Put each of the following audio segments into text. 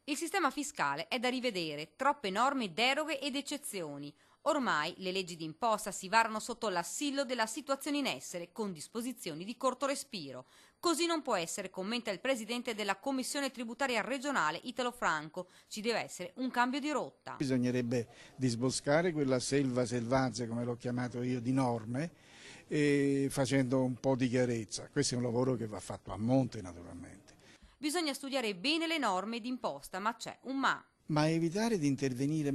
Il sistema fiscale è da rivedere, troppe norme, deroghe ed eccezioni. Ormai le leggi d'imposta si varano sotto l'assillo della situazione in essere, con disposizioni di corto respiro. Così non può essere, commenta il presidente della Commissione tributaria regionale Italo Franco. Ci deve essere un cambio di rotta. Bisognerebbe disboscare quella selva selvaggia, come l'ho chiamato io, di norme, facendo un po' di chiarezza. Questo è un lavoro che va fatto a monte, naturalmente. Bisogna studiare bene le norme d'imposta, ma c'è un ma. Ma evitare di intervenire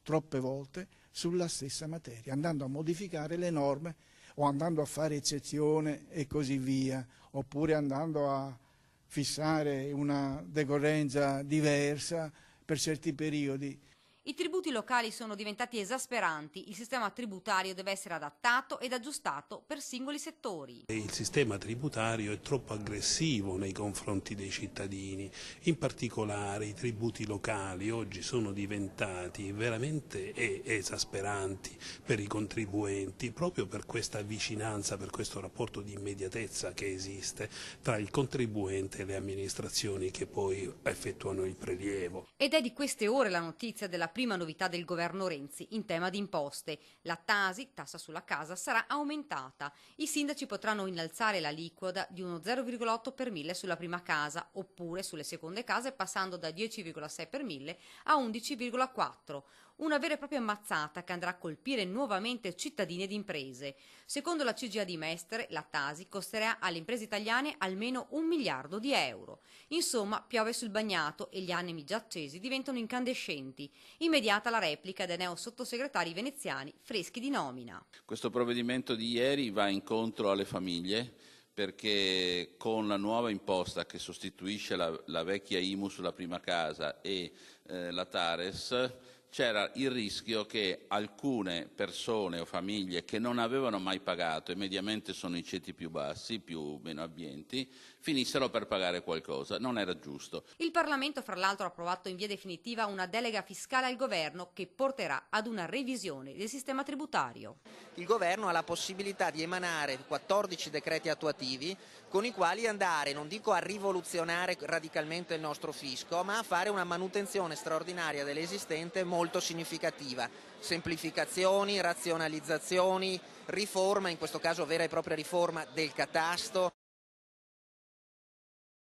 troppe volte sulla stessa materia, andando a modificare le norme o andando a fare eccezione e così via, oppure andando a fissare una decorrenza diversa per certi periodi. I tributi locali sono diventati esasperanti, il sistema tributario deve essere adattato ed aggiustato per singoli settori. Il sistema tributario è troppo aggressivo nei confronti dei cittadini, in particolare i tributi locali oggi sono diventati veramente esasperanti per i contribuenti, proprio per questa vicinanza, per questo rapporto di immediatezza che esiste tra il contribuente e le amministrazioni che poi effettuano il prelievo. Ed è di queste ore la notizia della prima novità del governo Renzi in tema di imposte. La Tasi, tassa sulla casa, sarà aumentata. I sindaci potranno innalzare l'aliquota di uno 0,8 per mille sulla prima casa, oppure sulle seconde case passando da 10,6 per mille a 11,4. Una vera e propria mazzata che andrà a colpire nuovamente cittadini ed imprese. Secondo la CGIA di Mestre, la Tasi costerà alle imprese italiane almeno 1 miliardo di euro. Insomma, piove sul bagnato e gli animi già accesi diventano incandescenti. Immediata la replica dai neo sottosegretari veneziani freschi di nomina. Questo provvedimento di ieri va incontro alle famiglie perché con la nuova imposta che sostituisce la vecchia IMU sulla prima casa e la Tares c'era il rischio che alcune persone o famiglie che non avevano mai pagato, e mediamente sono i ceti più bassi, più meno abbienti, finissero per pagare qualcosa. Non era giusto. Il Parlamento, fra l'altro, ha approvato in via definitiva una delega fiscale al governo che porterà ad una revisione del sistema tributario. Il governo ha la possibilità di emanare 14 decreti attuativi con i quali andare, non dico a rivoluzionare radicalmente il nostro fisco, ma a fare una manutenzione straordinaria dell'esistente molto significativa. Semplificazioni, razionalizzazioni, riforma, in questo caso vera e propria riforma del catasto.